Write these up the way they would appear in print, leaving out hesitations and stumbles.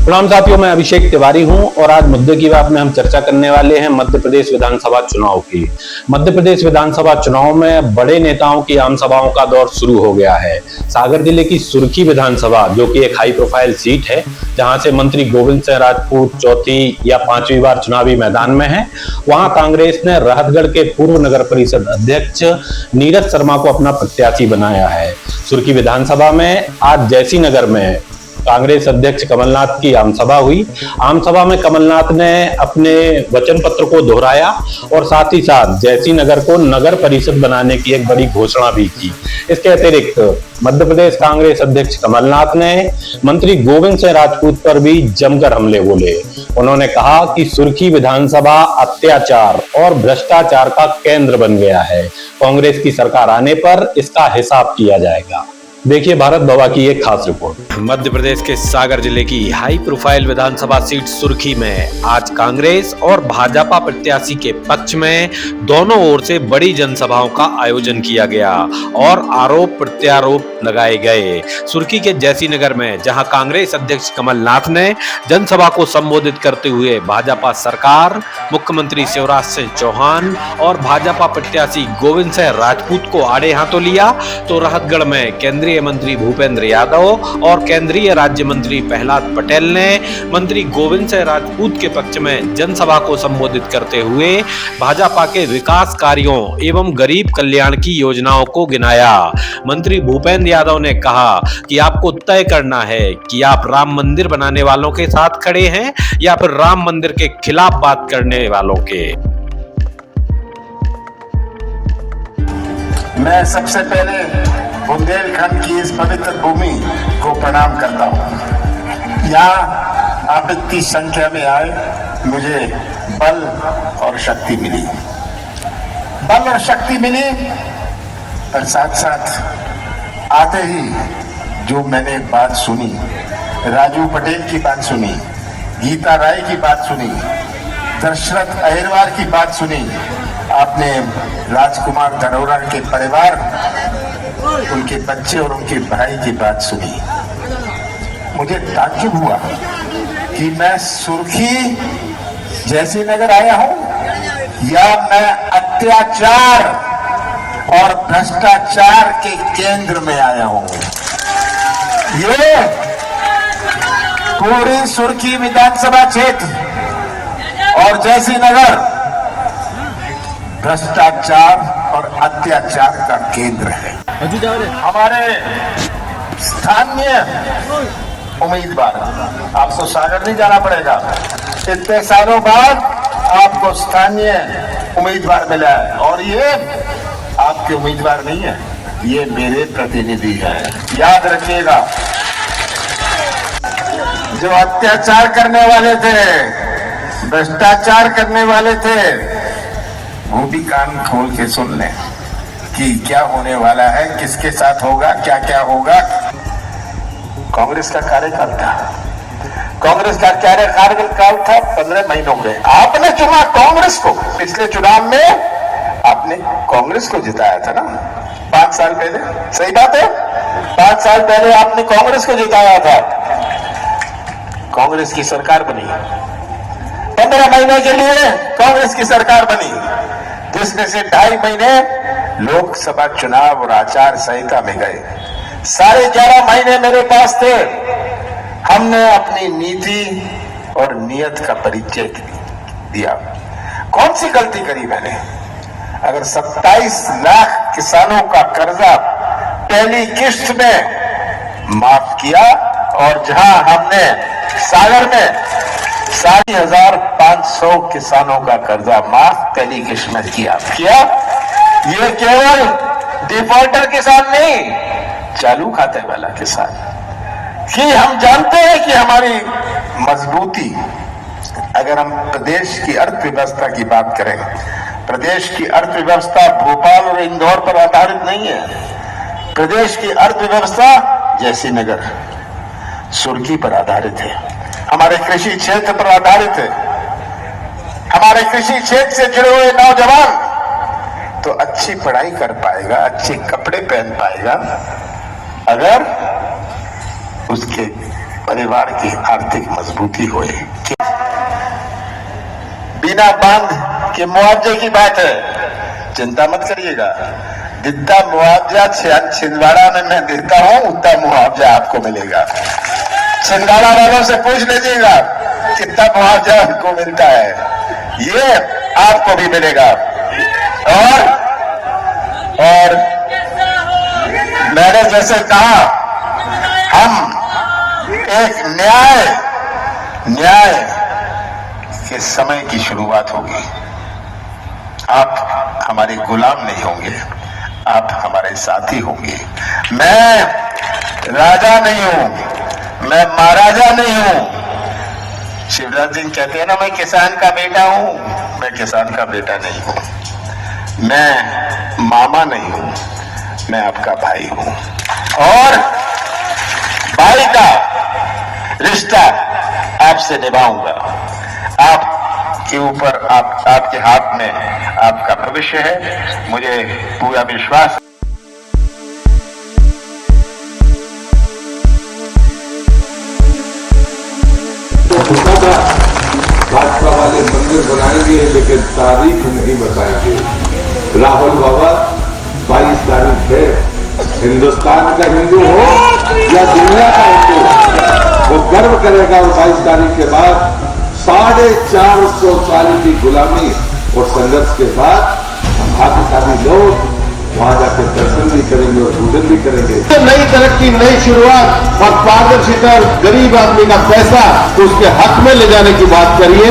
प्रणाम साथियों, मैं अभिषेक तिवारी हूं और आज मुद्दे की बात में हम चर्चा करने वाले हैं मध्य प्रदेश विधानसभा चुनाव की। मध्य प्रदेश विधानसभा चुनाव में बड़े नेताओं की आम सभाओं का दौर शुरू हो गया है। सागर जिले की सुरखी विधानसभा, जो कि एक हाई प्रोफाइल सीट है, जहां से मंत्री गोविंद सिंह राजपूत चौथी या पांचवी बार चुनावी मैदान में है, वहां कांग्रेस ने राहतगढ़ के पूर्व नगर परिषद अध्यक्ष नीरज शर्मा को अपना प्रत्याशी बनाया है। सुरखी विधानसभा में आज जैसी नगर में कांग्रेस अध्यक्ष कमलनाथ की आमसभा हुई। आमसभा में कमलनाथ ने अपने वचन पत्र को दोहराया और साथ ही साथ जैसी नगर को नगर परिषद बनाने की एक बड़ी घोषणा भी की। इसके अतिरिक्त मध्य प्रदेश कांग्रेस अध्यक्ष कमलनाथ ने मंत्री गोविंद सिंह राजपूत पर भी जमकर हमले बोले। उन्होंने कहा कि सुरखी विधानसभा अत्याचार और भ्रष्टाचार का केंद्र बन गया है। कांग्रेस की सरकार आने पर इसका हिसाब किया जाएगा। देखिए भारत बाबा की एक खास रिपोर्ट। मध्य प्रदेश के सागर जिले की हाई प्रोफाइल विधानसभा सीट सुरखी में आज कांग्रेस और भाजपा प्रत्याशी के पक्ष में दोनों ओर से बड़ी जनसभाओं का आयोजन किया गया और आरोप प्रत्यारोप लगाए गए। सुरखी के जैसी नगर में जहां कांग्रेस अध्यक्ष कमलनाथ ने जनसभा को संबोधित करते हुए भाजपा सरकार, मुख्यमंत्री शिवराज सिंह चौहान और भाजपा प्रत्याशी गोविंद सिंह राजपूत को आड़े हाथों लिया, तो राहतगढ़ में केंद्रीय मंत्री भूपेंद्र यादव और केंद्रीय राज्य मंत्री प्रहलाद पटेल ने मंत्री गोविंद सिंह राजपूत के पक्ष में जनसभा को संबोधित करते हुए भाजपा के विकास कार्यों एवं गरीब कल्याण की योजनाओं को गिनाया। मंत्री भूपेंद्र यादव ने कहा कि आपको तय करना है कि आप राम मंदिर बनाने वालों के साथ खड़े हैं या फिर राम मंदिर के खिलाफ बात करने वालों के। मैं सबसे पहले बुंदेलखंड की इस पवित्र भूमि को प्रणाम करता हूँ। यहाँ आप इतनी संख्या में आए, मुझे बल और शक्ति मिली। बल और शक्ति मिली, और साथ साथ आते ही जो मैंने बात सुनी, राजू पटेल की बात सुनी, गीता राय की बात सुनी, दशरथ अहिरवार की बात सुनी, आपने राजकुमार धरोहरा के परिवार, उनके बच्चे और उनके भाई की बात सुनी। मुझे ताज्जुब हुआ कि मैं सुरखी जैसी नगर आया हूं या मैं अत्याचार और भ्रष्टाचार के केंद्र में आया हूं। ये पूरी सुरखी विधानसभा क्षेत्र और जैसी नगर भ्रष्टाचार और अत्याचार का केंद्र है। हमारे स्थानीय उम्मीदवार, आपको सागर नहीं जाना पड़ेगा, इतने सालों बाद आपको स्थानीय उम्मीदवार मिला है, और ये आपके उम्मीदवार नहीं है, ये मेरे प्रतिनिधि हैं। याद रखिएगा, जो अत्याचार करने वाले थे, भ्रष्टाचार करने वाले थे, वो भी कान खोल के सुन लें कि क्या होने वाला है, किसके साथ होगा, क्या क्या होगा। कांग्रेस का कार्यकाल था, कांग्रेस का कार्यकाल था 15 महीनों के। आपने चुना कांग्रेस को, पिछले चुनाव में आपने कांग्रेस को जिताया था ना 5 साल पहले। सही बात है, 5 साल पहले आपने कांग्रेस को जिताया था। कांग्रेस की सरकार बनी, 15 महीने के लिए कांग्रेस की सरकार बनी, जिसमें से 2.5 महीने लोकसभा चुनाव और आचार संहिता में गए। 11.5 महीने मेरे पास थे। हमने अपनी नीति और नियत का परिचय दिया। कौन सी गलती करी मैंने? अगर 27 लाख किसानों का कर्जा पहली किश्त में माफ किया, और जहां हमने सागर में 4,500 किसानों का कर्जा माफ पहली किश्त में किया, ये केवल डिफॉल्टर किसान नहीं, चालू खाते वाला किसान। कि हम जानते हैं कि हमारी मजबूती, अगर हम प्रदेश की अर्थव्यवस्था की बात करें, प्रदेश की अर्थव्यवस्था भोपाल और इंदौर पर आधारित नहीं है। प्रदेश की अर्थव्यवस्था जैसी नगर सुरखी पर आधारित है, हमारे कृषि क्षेत्र पर आधारित है। हमारे कृषि क्षेत्र से जुड़े हुए नौजवान तो अच्छी पढ़ाई कर पाएगा, अच्छे कपड़े पहन पाएगा, अगर उसके परिवार की आर्थिक मजबूती होए। बिना बांध के मुआवजे की बात है, चिंता मत करिएगा। जितना मुआवजा छिंदवाड़ा में मैं देता हूं उतना मुआवजा आपको मिलेगा। छिंदवाड़ा वालों से पूछ लीजिएगा कितना मुआवजा उनको मिलता है, ये आपको भी मिलेगा। और मैंने जैसे कहा, हम एक न्याय के समय की शुरुआत होगी। आप हमारे गुलाम नहीं होंगे, आप हमारे साथी होंगे। मैं राजा नहीं हूं, मैं महाराजा नहीं हूं। शिवराज सिंह कहते हैं ना, मैं किसान का बेटा हूं। मैं किसान का बेटा नहीं हूं, मैं मामा नहीं हूं, मैं आपका भाई हूं। और भाई का रिश्ता आपसे निभाऊंगा। आपके ऊपर, आपके हाथ में आपका भविष्य है, मुझे पूरा विश्वास। भाजपा वाले मंदिर बनाएंगे लेकिन तारीख नहीं बताएंगे। राहुल बाबा 22 तारीख है, हिंदुस्तान का हिंदू हो या दुनिया का हिंदू, वो गर्व करेगा। और 22 तारीख के बाद 450 साल की गुलामी और संघर्ष के बाद भाग्यशाली लोग वहां जाकर दर्शन भी करेंगे और पूजन भी करेंगे। तो नई तरक्की, नई शुरुआत और पारदर्शिता और गरीब आदमी का पैसा उसके हक में ले जाने की बात करिए।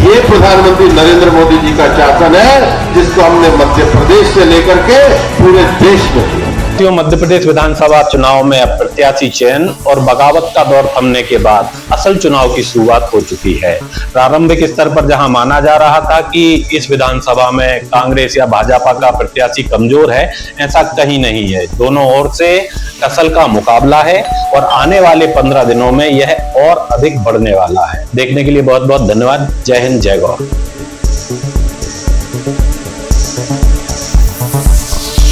ये प्रधानमंत्री नरेंद्र मोदी जी का शासन है, जिसको हमने मध्य प्रदेश से लेकर के पूरे देश में किया। मध्य प्रदेश विधानसभा चुनाव में अब प्रत्याशी चयन और बगावत का दौर थमने के बाद असल चुनाव की शुरुआत हो चुकी है। प्रारंभिक स्तर पर जहां माना जा रहा था कि इस विधानसभा में कांग्रेस या भाजपा का प्रत्याशी कमजोर है, ऐसा कहीं नहीं है। दोनों ओर से टसल का मुकाबला है और आने वाले 15 दिनों में यह और अधिक बढ़ने वाला है। देखने के लिए बहुत बहुत धन्यवाद। जय हिंद, जय गौर।